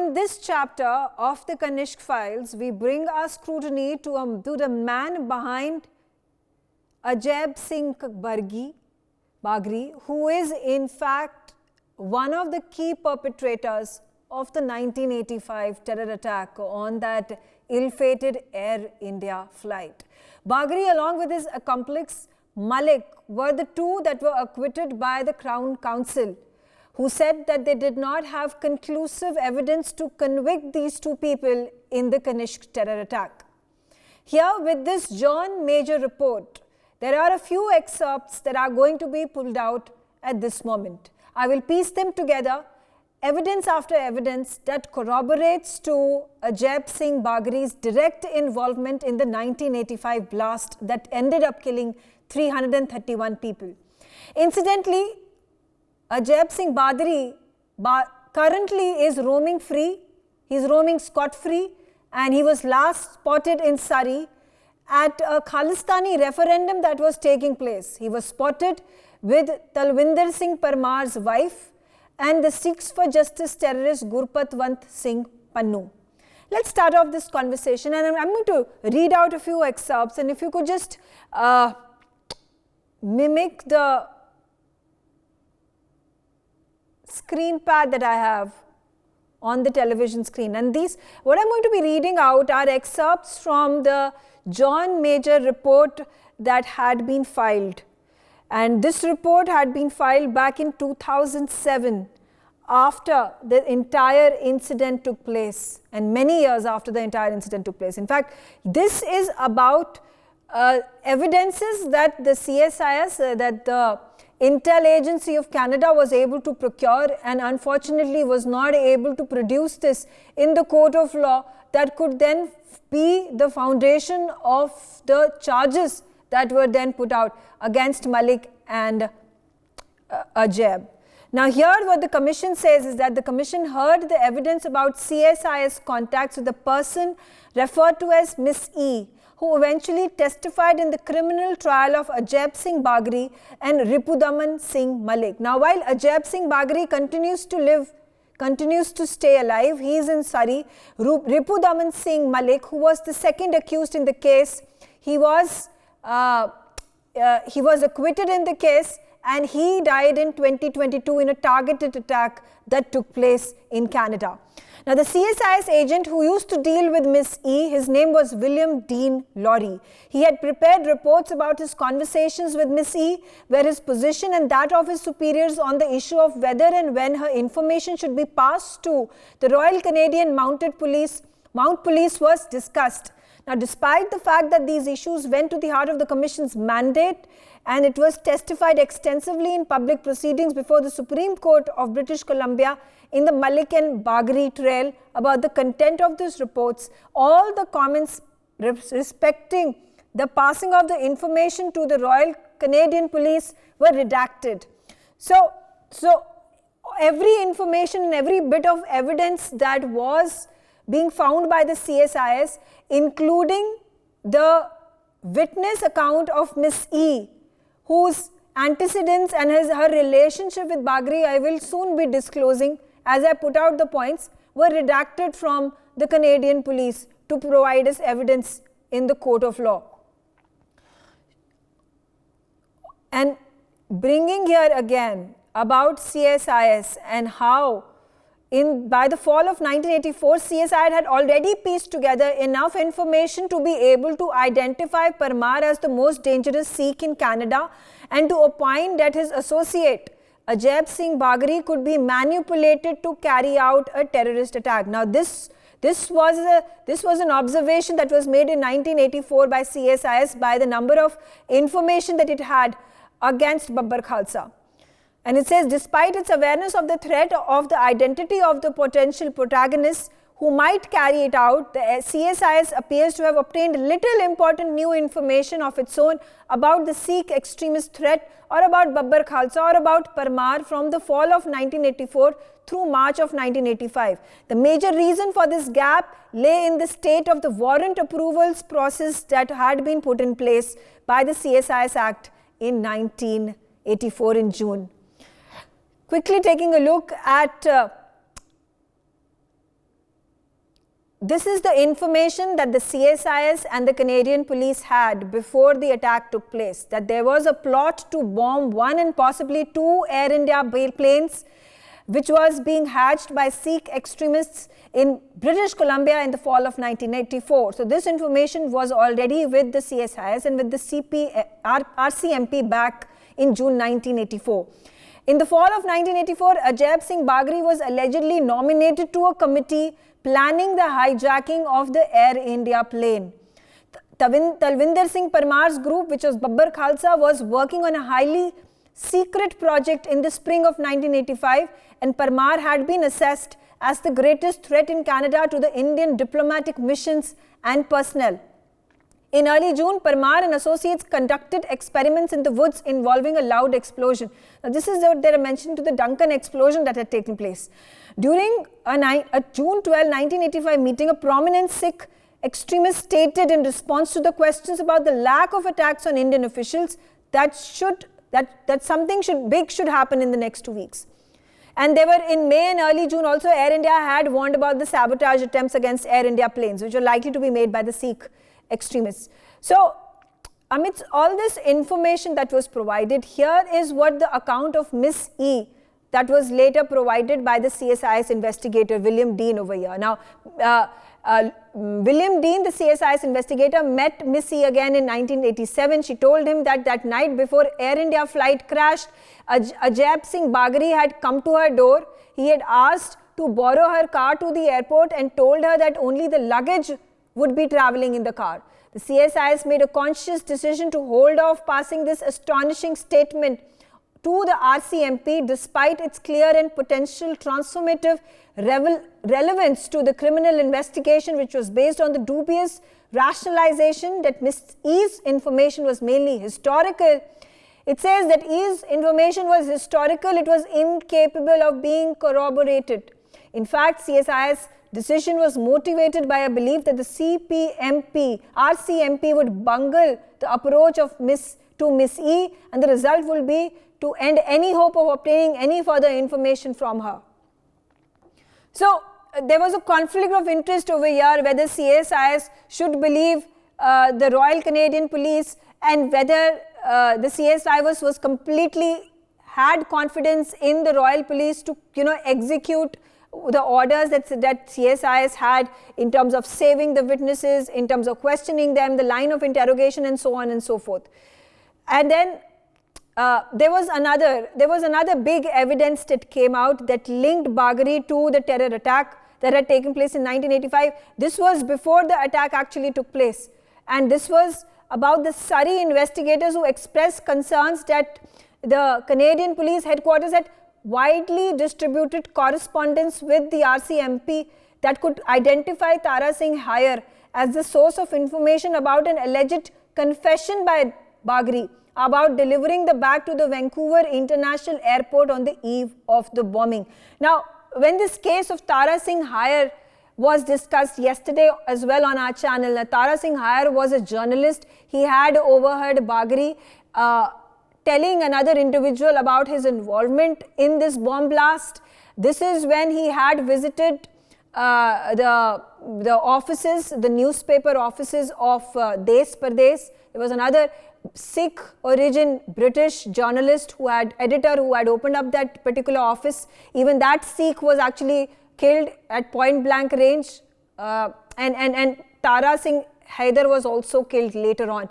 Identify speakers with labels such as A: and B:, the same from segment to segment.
A: from this chapter of the Kanishka files, we bring our scrutiny to the man behind Ajaib Singh Bagri, who is in fact one of the key perpetrators of the 1985 terror attack on that ill-fated Air India flight. Bagri, along with his accomplice Malik, were the two that were acquitted by the Crown Counsel, who said that they did not have conclusive evidence to convict these two people in the Kanishka terror attack. Here, with this John Najor report, there are a few excerpts that are going to be pulled out at this moment. I will piece them together, evidence after evidence, that corroborates to Ajaib Singh Bagri's direct involvement in the 1985 blast that ended up killing 331 people. Incidentally, Ajaib Singh Bagri currently is roaming free. He's roaming scot-free, and he was last spotted in Surry at a Khalistani referendum that was taking place. He was spotted with Talwinder Singh Parmar's wife and the Sikhs for Justice terrorist Gurpatwant Singh Pannun. Let's start off this conversation, and I'm going to read out a few excerpts, and if you could just mimic the screen pad that I have on the television screen. And these, what I'm going to be reading out are excerpts from the John Najor report that had been filed. And this report had been filed back in 2007, after the entire incident took place, and many years after the entire incident took place. In fact, this is about evidences that the CSIS, that the Intel Agency of Canada was able to procure, and unfortunately was not able to produce this in the court of law, that could then be the foundation of the charges that were then put out against Malik and Ajaib. Now here what the commission says is that the commission heard the evidence about CSIS contacts with the person referred to as Miss E, who eventually testified in the criminal trial of Ajaib Singh Bagri and Ripudaman Singh Malik. Now while Ajaib Singh Bagri continues to stay alive, he is in Surry. Ripudaman Singh Malik, who was the second accused in the case, he was acquitted in the case, and he died in 2022 in a targeted attack that took place in Canada. Now the CSIS agent who used to deal with Miss E, his name was William Dean Laurie. He had prepared reports about his conversations with Miss E, where his position and that of his superiors on the issue of whether and when her information should be passed to the Royal Canadian Mount Police was discussed. Now, despite the fact that these issues went to the heart of the Commission's mandate, and it was testified extensively in public proceedings before the Supreme Court of British Columbia in the Malik and Bagri trial about the content of these reports, all the comments respecting the passing of the information to the Royal Canadian Police were redacted. So every information and every bit of evidence that was being found by the CSIS, including the witness account of Miss E, whose antecedents and her relationship with Bagri I will soon be disclosing as I put out the points, were redacted from the Canadian Police to provide as evidence in the court of law. And bringing here again about CSIS and how by the fall of 1984, CSIS had already pieced together enough information to be able to identify Parmar as the most dangerous Sikh in Canada and to opine that his associate, Ajaib Singh Bagri, could be manipulated to carry out a terrorist attack. Now this was an observation that was made in 1984 by CSIS by the number of information that it had against Babbar Khalsa. And it says, despite its awareness of the threat of the identity of the potential protagonists who might carry it out, the CSIS appears to have obtained little important new information of its own about the Sikh extremist threat or about Babbar Khalsa or about Parmar from the fall of 1984 through March of 1985. The major reason for this gap lay in the state of the warrant approvals process that had been put in place by the CSIS Act in 1984 in June. Quickly taking a look at this is the information that the CSIS and the Canadian police had before the attack took place, that there was a plot to bomb 1 and possibly 2 Air India planes, which was being hatched by Sikh extremists in British Columbia in the fall of 1984. So this information was already with the CSIS and with the RCMP back in June 1984. In the fall of 1984, Ajaib Singh Bagri was allegedly nominated to a committee planning the hijacking of the Air India plane. Talwinder Singh Parmar's group, which was Babbar Khalsa, was working on a highly secret project in the spring of 1985, and Parmar had been assessed as the greatest threat in Canada to the Indian diplomatic missions and personnel. In early June, Parmar and associates conducted experiments in the woods involving a loud explosion. Now, this is what they are mentioning to the Duncan explosion that had taken place. During a June 12, 1985 meeting, a prominent Sikh extremist stated in response to the questions about the lack of attacks on Indian officials that something big should happen in the next 2 weeks. And they were in May and early June also, Air India had warned about the sabotage attempts against Air India planes, which were likely to be made by the Sikh extremists. So, amidst all this information that was provided, here is what the account of Miss E that was later provided by the CSIS investigator, William Dean, over here. Now, William Dean, the CSIS investigator, met Miss E again in 1987. She told him that that night before Air India flight crashed, Ajaib Singh Bagri had come to her door. He had asked to borrow her car to the airport and told her that only the luggage would be traveling in the car. The CSIS made a conscious decision to hold off passing this astonishing statement to the RCMP despite its clear and potential transformative relevance to the criminal investigation, which was based on the dubious rationalization that Ms. E's information was mainly historical. It says that E's information was historical, it was incapable of being corroborated. In fact, CSIS decision was motivated by a belief that the RCMP would bungle the approach of Miss E, and the result will be to end any hope of obtaining any further information from her. So, there was a conflict of interest over here whether CSIS should believe the Royal Canadian Police and whether the CSIS was completely had confidence in the Royal Police to execute the orders that CSIS had in terms of saving the witnesses, in terms of questioning them, the line of interrogation, and so on and so forth. And then there was another big evidence that came out that linked Bagri to the terror attack that had taken place in 1985. This was before the attack actually took place, and this was about the Surry investigators who expressed concerns that the Canadian Police headquarters had widely distributed correspondence with the RCMP that could identify Tara Singh Hire as the source of information about an alleged confession by Bagri about delivering the bag to the Vancouver International Airport on the eve of the bombing. Now, when this case of Tara Singh Hire was discussed yesterday as well on our channel, Tara Singh Hire was a journalist. He had overheard Bagri telling another individual about his involvement in this bomb blast. This is when he had visited the offices, the newspaper offices of Des Pardes. There was another Sikh origin British journalist editor who had opened up that particular office. Even that Sikh was actually killed at point blank range, and Tara Singh Haider was also killed later on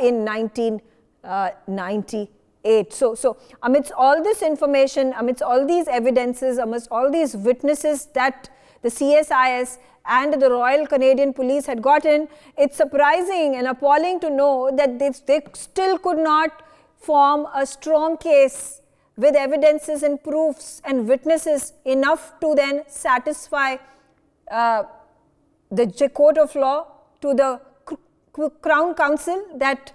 A: in 1998. So amidst all this information, amidst all these evidences, amidst all these witnesses that the CSIS and the Royal Canadian Police had gotten, it's surprising and appalling to know that they still could not form a strong case with evidences and proofs and witnesses enough to then satisfy the court of law to the Crown Counsel that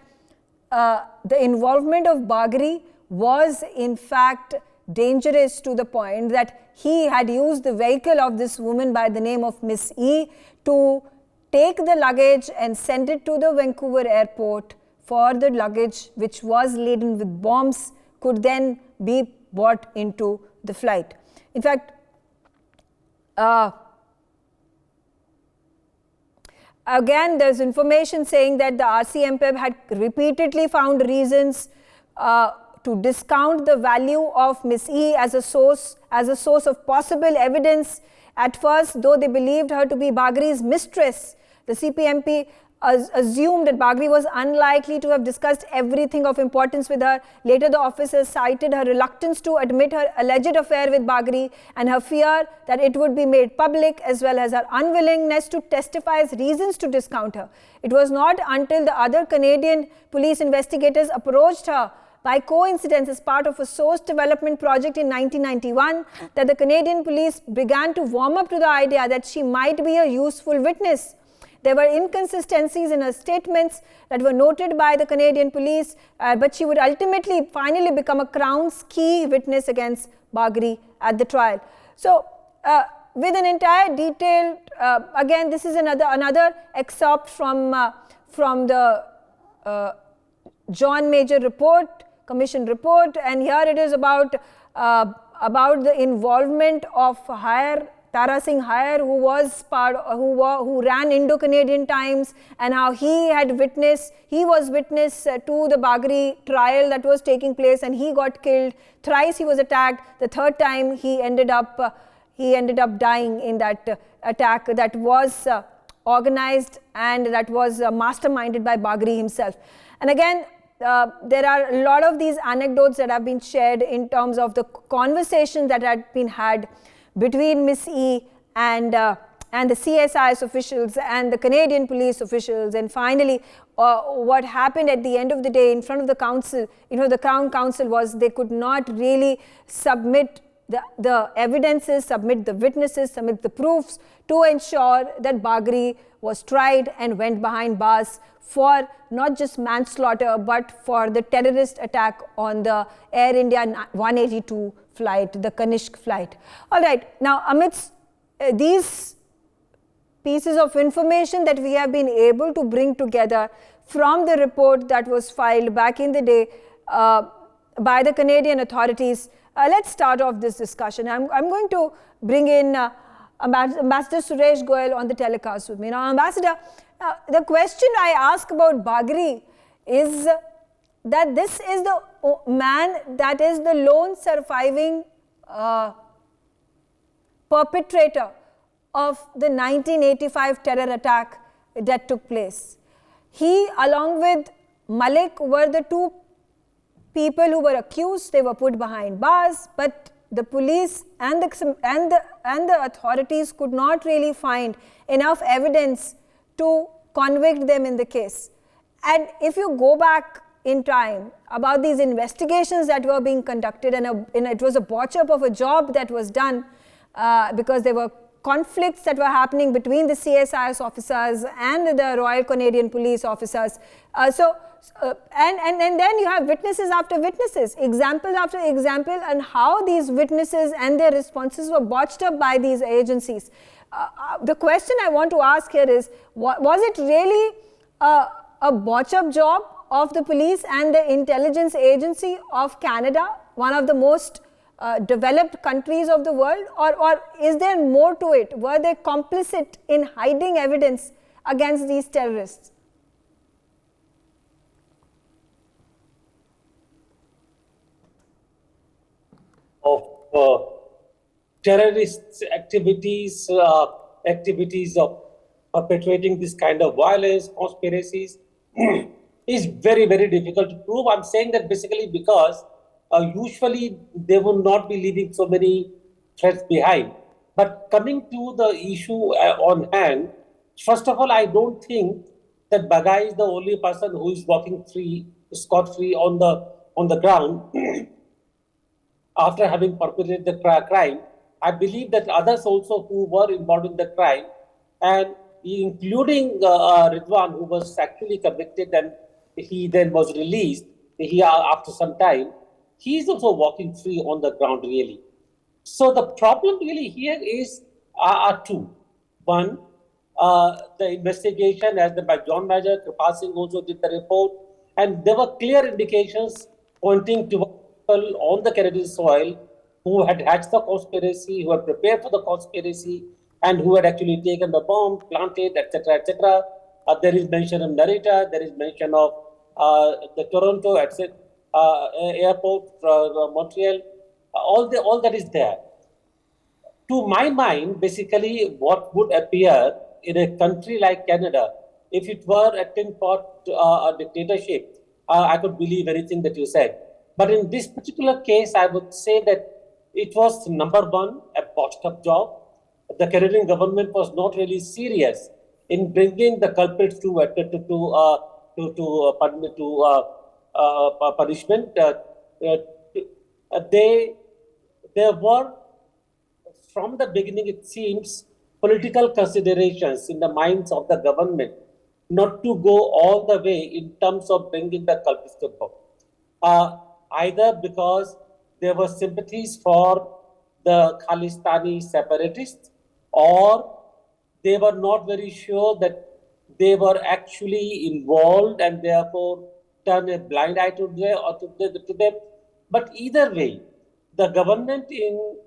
A: the involvement of Bagri was in fact dangerous to the point that he had used the vehicle of this woman by the name of Miss E to take the luggage and send it to the Vancouver airport for the luggage which was laden with bombs could then be brought into the flight. In fact, Again, there's information saying that the RCMP had repeatedly found reasons to discount the value of Miss E as a source of possible evidence. At first, though they believed her to be Bagri's mistress, the CPMP assumed that Bagri was unlikely to have discussed everything of importance with her. Later, the officers cited her reluctance to admit her alleged affair with Bagri and her fear that it would be made public, as well as her unwillingness to testify as reasons to discount her. It was not until the other Canadian police investigators approached her by coincidence as part of a source development project in 1991 that the Canadian police began to warm up to the idea that she might be a useful witness. There were inconsistencies in her statements that were noted by the Canadian police, but she would finally become a Crown's key witness against Bagri at the trial. So, with an entire detailed, again, this is another excerpt from the John Najor report, commission report, and here it is about the involvement of Tara Singh Hire, who ran Indo-Canadian Times, and how he was witness to the Bagri trial that was taking place, and he got killed. Thrice he was attacked. The third time he ended up dying in that attack that was organized and that was masterminded by Bagri himself. And again, there are a lot of these anecdotes that have been shared in terms of the conversations that had been had between Miss E and the CSIS officials and the Canadian police officials, and finally what happened at the end of the day in front of the council, the Crown Council, was they could not really submit the evidences, submit the witnesses, submit the proofs to ensure that Bagri was tried and went behind bars for not just manslaughter but for the terrorist attack on the Air India 182 flight, the Kanishka flight. All right, now amidst these pieces of information that we have been able to bring together from the report that was filed back in the day by the Canadian authorities, let's start off this discussion. I'm going to bring in Ambassador Suresh Goyal on the telecast with me. Now, Ambassador, the question I ask about Bagri is that this is the man that is the lone surviving perpetrator of the 1985 terror attack that took place. He, along with Malik, were the two people who were accused. They were put behind bars, but the police and the authorities could not really find enough evidence to convict them in the case. And if you go back in time about these investigations that were being conducted, and it was a botch up of a job that was done because there were conflicts that were happening between the CSIS officers and the Royal Canadian Police officers. And then you have witnesses after witnesses, example after example, and how these witnesses and their responses were botched up by these agencies. The question I want to ask here is, was it really a botch-up job of the police and the intelligence agency of Canada, one of the most developed countries of the world, or is there more to it? Were they complicit in hiding evidence against these terrorists?
B: Of terrorist activities of perpetrating this kind of violence, conspiracies, is very, very difficult to prove. I'm saying that basically because usually they will not be leaving so many threats behind. But coming to the issue on hand, first of all, I don't think that Bagri is the only person who is walking free, scot-free on the ground after having perpetrated the crime. I believe that others also who were involved in the crime, and including Ridwan, who was actually convicted and he then was released after some time, he is also walking free on the ground really. So the problem really here is are two. One, the investigation as by John Najor, K Singh also did the report, and there were clear indications pointing to people on the Canadian soil who had hatched the conspiracy, who had prepared for the conspiracy, and who had actually taken the bomb, planted, etc., etc. There is mention of Narita, there is mention of the Toronto airport, Montreal, all that is there. To my mind, basically, what would appear in a country like Canada, if it were a tin pot dictatorship, I could believe anything that you said. But in this particular case, I would say that it was number one, a botched up job. The Canadian government was not really serious in bringing the culprits to punishment. There were, from the beginning, it seems, political considerations in the minds of the government not to go all the way in terms of bringing the culprits to book. Either because there were sympathies for the Khalistani separatists, or they were not very sure that they were actually involved and therefore turn a blind eye to them. But either way, the government in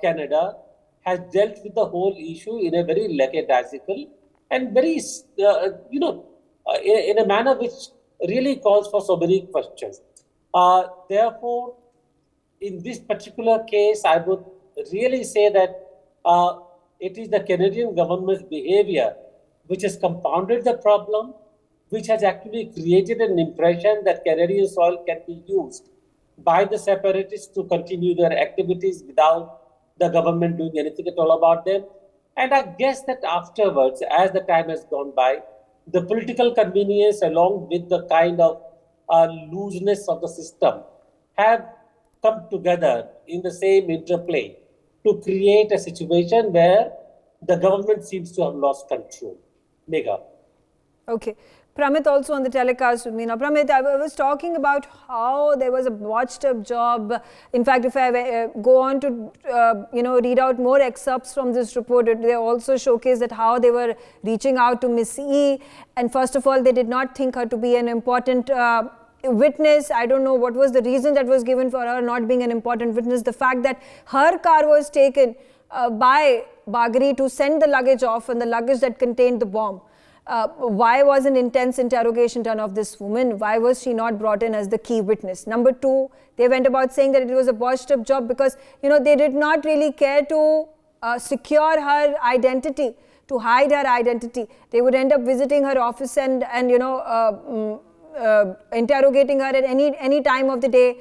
B: Canada has dealt with the whole issue in a very lackadaisical and very, in a manner which really calls for so many questions. Therefore, in this particular case, I would really say that it is the Canadian government's behavior which has compounded the problem, which has actually created an impression that Canadian soil can be used by the separatists to continue their activities without the government doing anything at all about them. And I guess that afterwards, as the time has gone by, the political convenience along with the kind of looseness of the system have come together in the same interplay to create a situation where the government seems to have lost control. Megha.
A: Okay. Pramit also on the telecast with me. Now, Pramit, I was talking about how there was a botched up job. In fact, if I go on to, read out more excerpts from this report, they also showcase that how they were reaching out to Miss E. And first of all, they did not think her to be an important witness. I don't know what was the reason that was given for her not being an important witness. The fact that her car was taken by Bagri to send the luggage off, and the luggage that contained the bomb. Why was an intense interrogation done of this woman? Why was she not brought in as the key witness? Number two, they went about saying that it was a botched up job because, they did not really care to secure her identity, to hide her identity. They would end up visiting her office and interrogating her at any time of the day.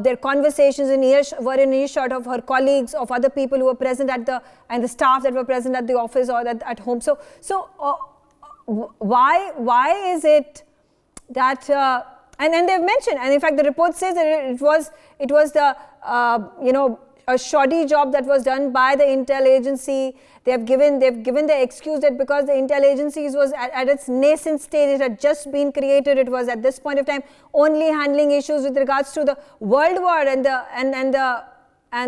A: Their conversations were in earshot of her colleagues, of other people who were present and the staff that were present at the office or at home. So why is it that and they've mentioned, and in fact the report says that it was the a shoddy job that was done by the intel agency. They've given the excuse that because the intel agency was at its nascent stage, it had just been created, it was at this point of time only handling issues with regards to the World War and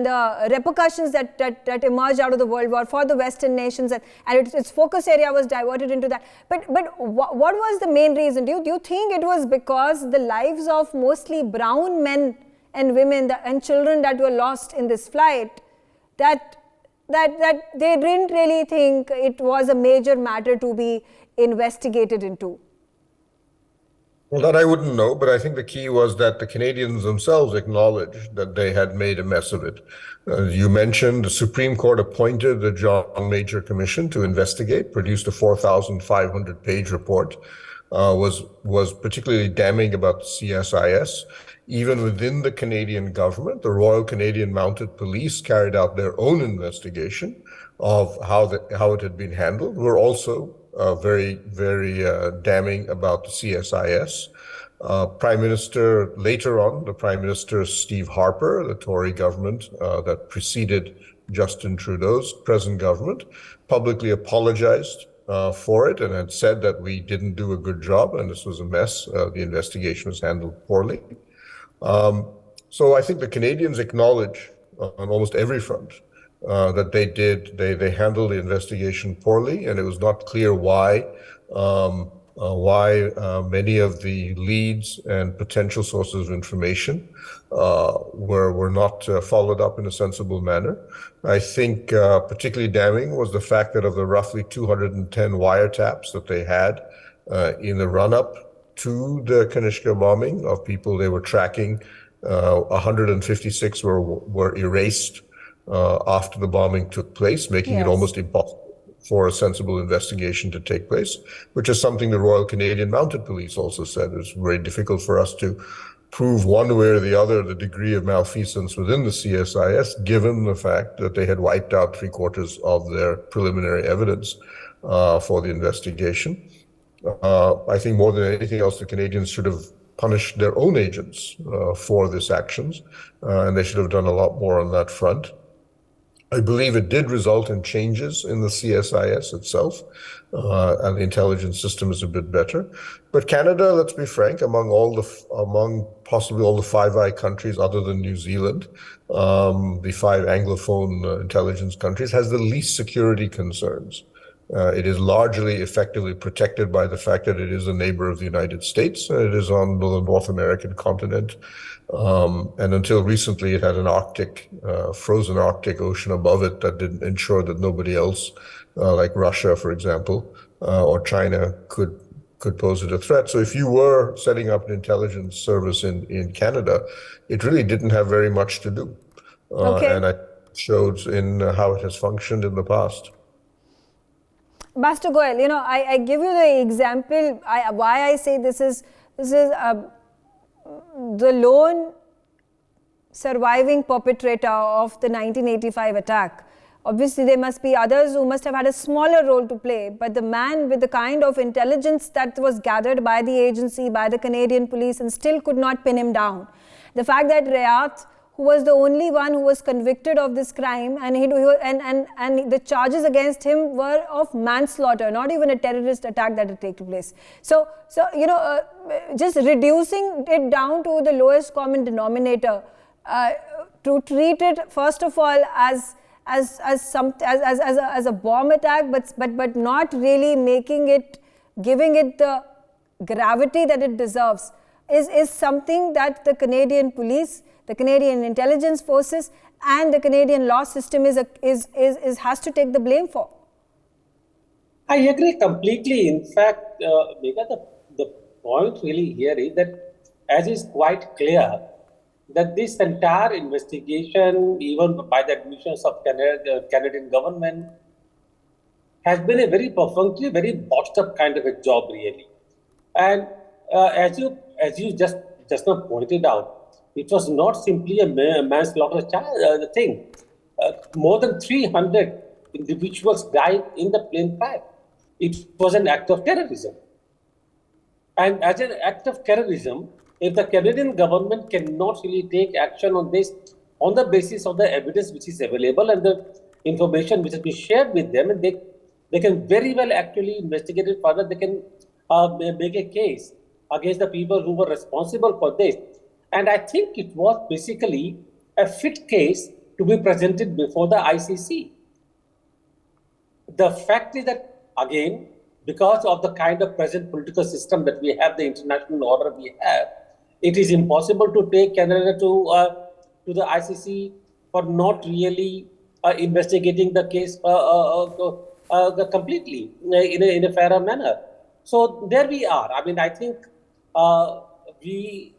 A: the repercussions that emerged out of the World War for the Western nations, and its focus area was diverted into that. But what was the main reason? Do you think it was because the lives of mostly brown men and women and children that were lost in this flight, that they didn't really think it was a major matter to be investigated into?
C: Well, that I wouldn't know, but I think the key was that the Canadians themselves acknowledged that they had made a mess of it. You mentioned the Supreme Court appointed the John Najor Commission to investigate, produced a 4,500-page report, was particularly damning about the CSIS. Even within the Canadian government, the Royal Canadian Mounted Police carried out their own investigation of how it had been handled. We're also very, very damning about the CSIS. The Prime Minister Steve Harper, the Tory government that preceded Justin Trudeau's present government, publicly apologized for it and had said that we didn't do a good job and this was a mess. The investigation was handled poorly. So I think the Canadians acknowledge on almost every front that they handled the investigation poorly, and it was not clear why many of the leads and potential sources of information were not followed up in a sensible manner. I think particularly damning was the fact that of the roughly 210 wiretaps that they had in the run-up to the Kanishka bombing of people they were tracking. 156 were erased after the bombing took place, making it almost impossible for a sensible investigation to take place, which is something the Royal Canadian Mounted Police also said. It was very difficult for us to prove one way or the other the degree of malfeasance within the CSIS, given the fact that they had wiped out 3/4 of their preliminary evidence for the investigation. I think more than anything else, the Canadians should have punished their own agents for these actions, and they should have done a lot more on that front. I believe it did result in changes in the CSIS itself, and the intelligence system is a bit better. But Canada, let's be frank, among possibly all the Five Eye countries other than New Zealand, the five Anglophone intelligence countries, has the least security concerns. It is largely effectively protected by the fact that it is a neighbor of the United States. It is on the North American continent. And until recently, it had an frozen Arctic Ocean above it that didn't ensure that nobody else, like Russia, for example, or China, could pose it a threat. So if you were setting up an intelligence service in Canada, it really didn't have very much to do. And it shows in how it has functioned in the past.
A: Master Goel, I give you the example, why I say this is the lone surviving perpetrator of the 1985 attack. Obviously, there must be others who must have had a smaller role to play, but the man with the kind of intelligence that was gathered by the agency, by the Canadian police, and still could not pin him down. The fact that Rayat, who was the only one who was convicted of this crime, and the charges against him were of manslaughter, not even a terrorist attack that had taken place. So just reducing it down to the lowest common denominator, to treat it first of all as a bomb attack, but not really giving it the gravity that it deserves, is something that the Canadian police, the Canadian intelligence forces, and the Canadian law system has to take the blame for.
B: I agree completely. In fact, Megha, the point really here is that, as is quite clear, that this entire investigation, even by the admissions of the Canadian government, has been a very perfunctory, very botched up kind of a job, really. And as you just now pointed out, it was not simply a manslaughter thing. More than 300 individuals died in the plane crash. It was an act of terrorism. And as an act of terrorism, if the Canadian government cannot really take action on this on the basis of the evidence which is available and the information which has been shared with them, and they can very well actually investigate it further, they can make a case against the people who were responsible for this. And I think it was basically a fit case to be presented before the ICC. The fact is that, again, because of the kind of present political system that we have, the international order we have, it is impossible to take Canada to the ICC for not really investigating the case completely in a fairer manner. So there we are. I mean, I think we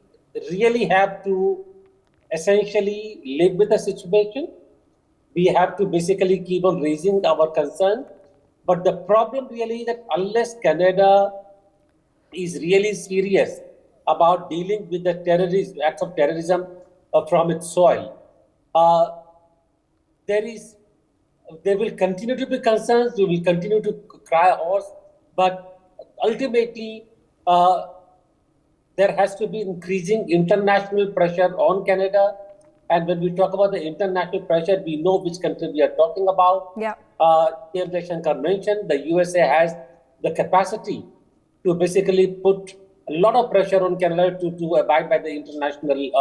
B: really have to essentially live with the situation. We have to basically keep on raising our concern. But the problem really is that unless Canada is really serious about dealing with the acts of terrorism from its soil, there will continue to be concerns. We will continue to cry hoarse, but ultimately there has to be increasing international pressure on Canada. And when we talk about the international pressure, we know which country we are talking about.
A: Yeah.
B: The Election Convention, the USA has the capacity to basically put a lot of pressure on Canada to abide by the international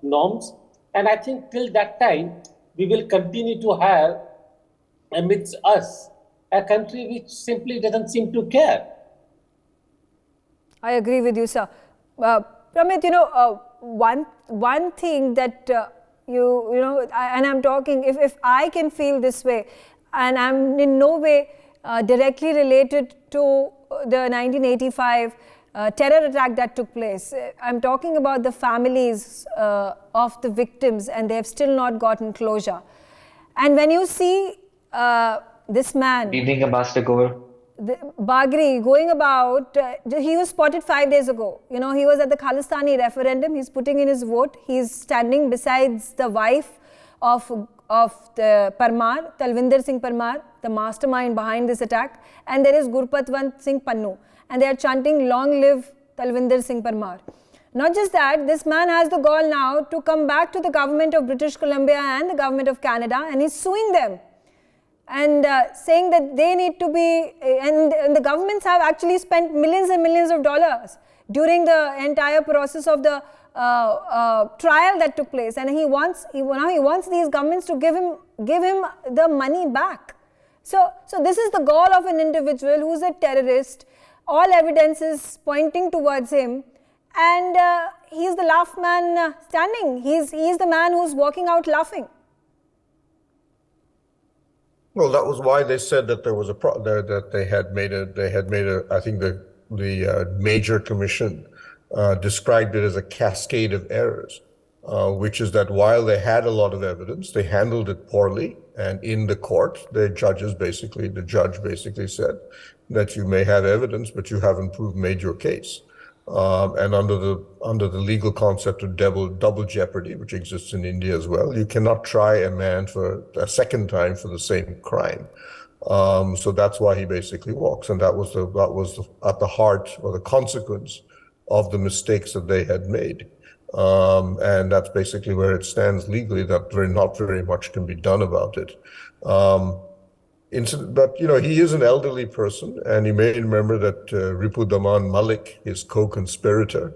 B: norms. And I think till that time, we will continue to have amidst us a country which simply doesn't seem to care.
A: I agree with you, sir. Pramit, one thing that and I'm talking, if I can feel this way, and I'm in no way directly related to the 1985 terror attack that took place. I'm talking about the families of the victims, and they have still not gotten closure. And when you see this man,
D: Good evening, Ambassador Gore.
A: Bagri, going about, he was spotted 5 days ago. You know, he was at the Khalistani referendum. He's putting in his vote. He's standing besides the wife of the Parmar, Talwinder Singh Parmar, the mastermind behind this attack. And there is Gurpatwant Singh Pannun. And they are chanting, "Long live Talwinder Singh Parmar." Not just that, this man has the gall now to come back to the government of British Columbia and the government of Canada, and he's suing them. And saying that they need to be, and the governments have actually spent millions and millions of dollars during the entire process of the trial that took place, and he wants these governments to give him the money back. So this is the goal of an individual who's a terrorist. All evidence is pointing towards him, and he's the laugh man standing. He's the man who's walking out laughing.
C: Well, that was why they said that there was that they had made a. I think the major commission described it as a cascade of errors, which is that while they had a lot of evidence, they handled it poorly, and in the court, the judge basically said that you may have evidence, but you haven't made your case. And under the legal concept of double jeopardy, which exists in India as well, you cannot try a man for a second time for the same crime. So that's why he basically walks, and that was at the heart or the consequence of the mistakes that they had made. And that's basically where it stands legally, that not very much can be done about it. But, you know, he is an elderly person, and you may remember that Ripudaman Malik, his co-conspirator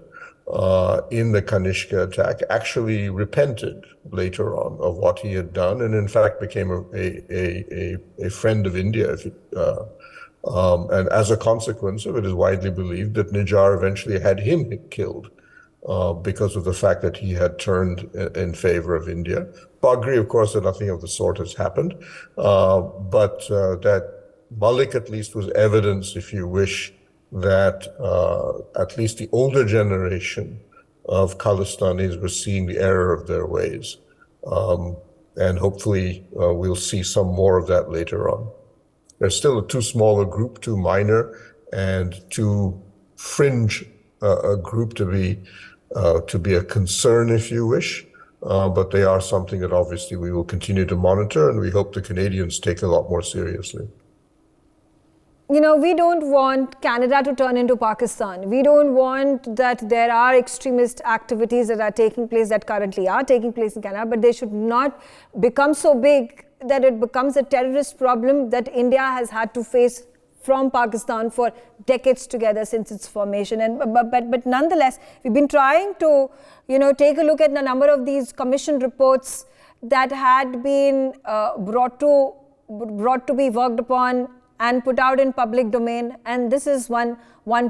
C: in the Kanishka attack, actually repented later on of what he had done, and in fact became a friend of India. And as a consequence of it, is widely believed that Najor eventually had him killed because of the fact that he had turned in favor of India. Bagri, of course, that nothing of the sort has happened, but that Malik at least was evidence, if you wish, that at least the older generation of Khalistanis were seeing the error of their ways. And hopefully we'll see some more of that later on. There's still a too small a group, too minor, and too fringe a group to be a concern, if you wish. But they are something that obviously we will continue to monitor, and we hope the Canadians take a lot more seriously.
A: You know, we don't want Canada to turn into Pakistan. We don't want that there are extremist activities that are taking place, that currently are taking place in Canada, but they should not become so big that it becomes a terrorist problem that India has had to face from Pakistan for decades together since its formation. But nonetheless, we've been trying to, you know, take a look at a number of these commission reports that had been brought to be worked upon and put out in public domain, and this is one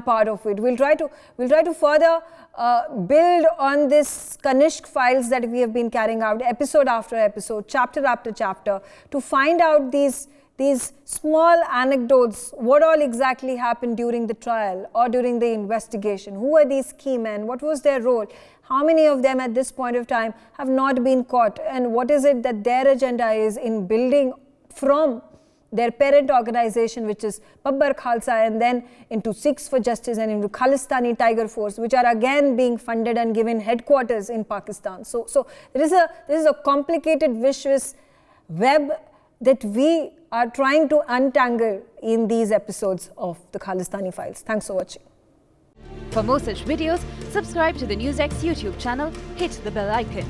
A: part of it. We'll try to further build on this Kanishka files that we have been carrying out, episode after episode, chapter after chapter, to find out these small anecdotes, what all exactly happened during the trial or during the investigation. Who are these key men? What was their role? How many of them at this point of time have not been caught? And what is it that their agenda is in building from their parent organization, which is Babbar Khalsa, and then into Sikhs for Justice and into Khalistani Tiger Force, which are again being funded and given headquarters in Pakistan. So this is a complicated, vicious web that we are trying to untangle in these episodes of the Khalistani Files. Thanks for watching.
E: For more such videos, subscribe to the NewsX YouTube channel, hit the bell icon.